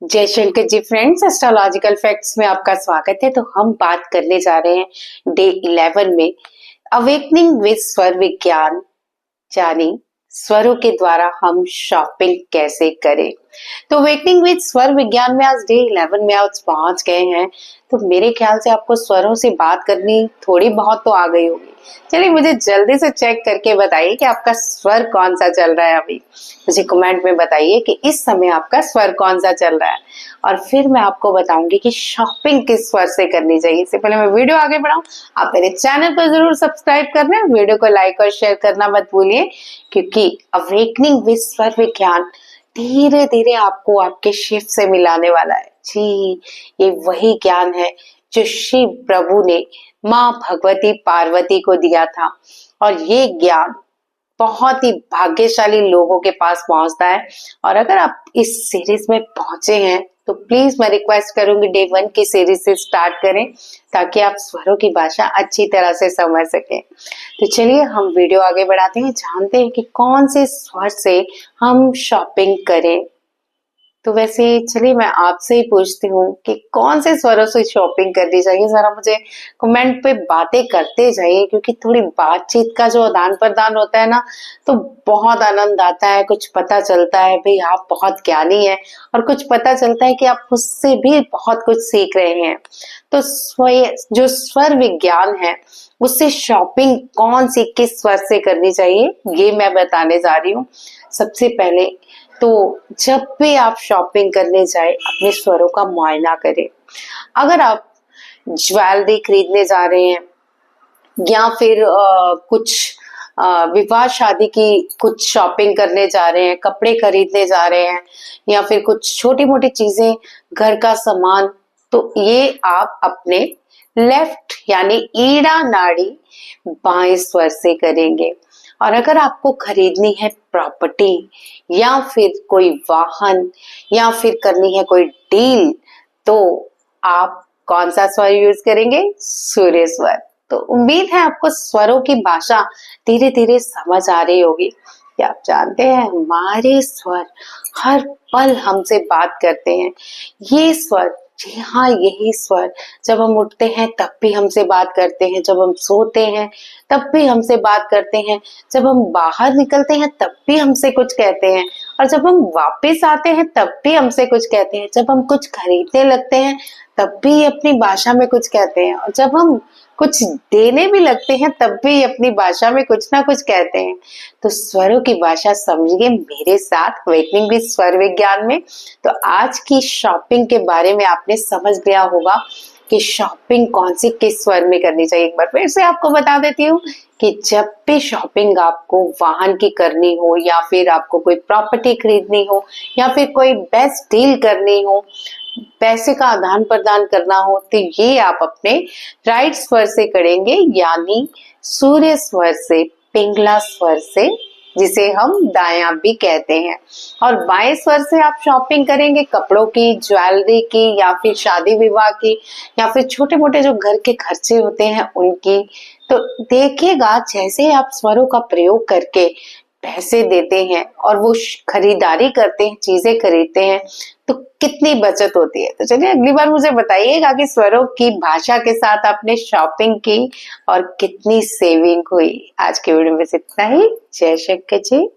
जय Shankar ji friends, astrological facts में आपका स्वागत है। तो हम बात करने जा रहे हैं डे 11 में अवेकनिंग विद स्वर विज्ञान, यानी स्वरों के द्वारा हम शॉपिंग कैसे करें। तो अवेकनिंग विद स्वर विज्ञान में आज डे 11 में आज पहुंच गए हैं। तो मेरे ख्याल से आपको स्वरों से बात करनी थोड़ी बहुत तो आ गई होगी। चलिए मुझे जल्दी से चेक करके बताइए कि आपका स्वर कौन सा चल रहा है। अभी मुझे कमेंट में बताइए कि इस समय आपका स्वर कौन सा चल रहा है, और फिर मैं आपको बताऊंगी कि शॉपिंग किस स्वर से करनी चाहिए। इससे पहले मैं वीडियो आगे बढ़ाऊं, आप मेरे चैनल को जरूर सब्सक्राइब करना, वीडियो को लाइक और शेयर करना मत भूलिए, क्योंकि अवेकनिंग विद स्वर विज्ञान धीरे धीरे आपको आपके शिव से मिलाने वाला है। जी, ये वही ज्ञान है जो शिव प्रभु ने माँ भगवती पार्वती को दिया था, और ये ज्ञान बहुत ही भाग्यशाली लोगों के पास पहुंचता है। और अगर आप इस सीरीज में पहुंचे हैं तो प्लीज मैं रिक्वेस्ट करूंगी डे 1 की सीरीज से स्टार्ट करें, ताकि आप स्वरों की भाषा अच्छी तरह से समझ सकें। तो चलिए हम वीडियो आगे बढ़ाते हैं, जानते हैं कि कौन से स्वर से हम शॉपिंग करें। तो वैसे चलिए मैं आपसे ही पूछती हूँ कि कौन से स्वरों से शॉपिंग करनी चाहिए। जरा मुझे कमेंट पे बातें करते जाइए, क्योंकि थोड़ी बातचीत का जो आदान प्रदान होता है ना, तो बहुत आनंद आता है। कुछ पता चलता है भाई आप बहुत ज्ञानी हैं, और कुछ पता चलता है कि आप मुझसे भी बहुत कुछ सीख रहे हैं। तो जो स्वर विज्ञान है उससे शॉपिंग कौन सी किस स्वर से करनी चाहिए, ये मैं बताने जा रही हूँ। सबसे पहले तो जब भी आप शॉपिंग करने जाए अपने स्वरों का मुआयना करें। अगर आप ज्वेलरी खरीदने जा रहे हैं, या फिर कुछ विवाह शादी की कुछ शॉपिंग करने जा रहे हैं, कपड़े खरीदने जा रहे हैं, या फिर कुछ छोटी मोटी चीजें, घर का सामान, तो ये आप अपने लेफ्ट यानी ईड़ा नाड़ी बाएं स्वर से करेंगे। और अगर आपको खरीदनी है प्रॉपर्टी, या फिर कोई वाहन, या फिर करनी है कोई डील, तो आप कौन सा स्वर यूज करेंगे? सूर्य स्वर। तो उम्मीद है आपको स्वरों की भाषा धीरे धीरे समझ आ रही होगी। कि आप जानते हैं हमारे स्वर हर पल हमसे बात करते हैं। ये स्वर, जी हाँ यही स्वर, जब हम उठते हैं तब भी हमसे बात करते हैं, जब हम सोते हैं तब भी हमसे बात करते हैं, जब हम बाहर निकलते हैं तब भी हमसे कुछ कहते हैं, और जब हम वापस आते हैं तब भी हमसे कुछ कहते हैं, जब हम कुछ खरीदने लगते हैं तब भी अपनी भाषा में कुछ कहते हैं, और जब हम कुछ देने भी लगते हैं तब भी अपनी भाषा में कुछ ना कुछ कहते हैं। तो स्वरों की भाषा समझिए मेरे साथ अवेकनिंग विद स्वर विज्ञान में। तो आज की शॉपिंग के बारे में आपने समझ लिया होगा कि शॉपिंग कौन सी किस स्वर में करनी चाहिए। एक बार फिर से आपको बता देती हूँ कि जब भी शॉपिंग आपको वाहन की करनी हो, या फिर आपको कोई प्रॉपर्टी खरीदनी हो, या फिर कोई बेस्ट डील करनी हो, पैसे का आदान प्रदान करना हो, तो ये आप अपने राइट स्वर से करेंगे, यानी सूर्य स्वर से, पिंगला स्वर से, जिसे हम दायां भी कहते हैं। और बाएं स्वर से आप शॉपिंग करेंगे कपड़ों की, ज्वेलरी की, या फिर शादी विवाह की, या फिर छोटे मोटे जो घर के खर्चे होते हैं उनकी। तो देखिएगा जैसे आप स्वरों का प्रयोग करके पैसे देते हैं और वो खरीदारी करते हैं, चीजें खरीदते हैं, तो कितनी बचत होती है। तो चलिए अगली बार मुझे बताइएगा कि स्वरों की भाषा के साथ आपने शॉपिंग की और कितनी सेविंग हुई। आज के वीडियो में इतना ही। जय शंकर जी।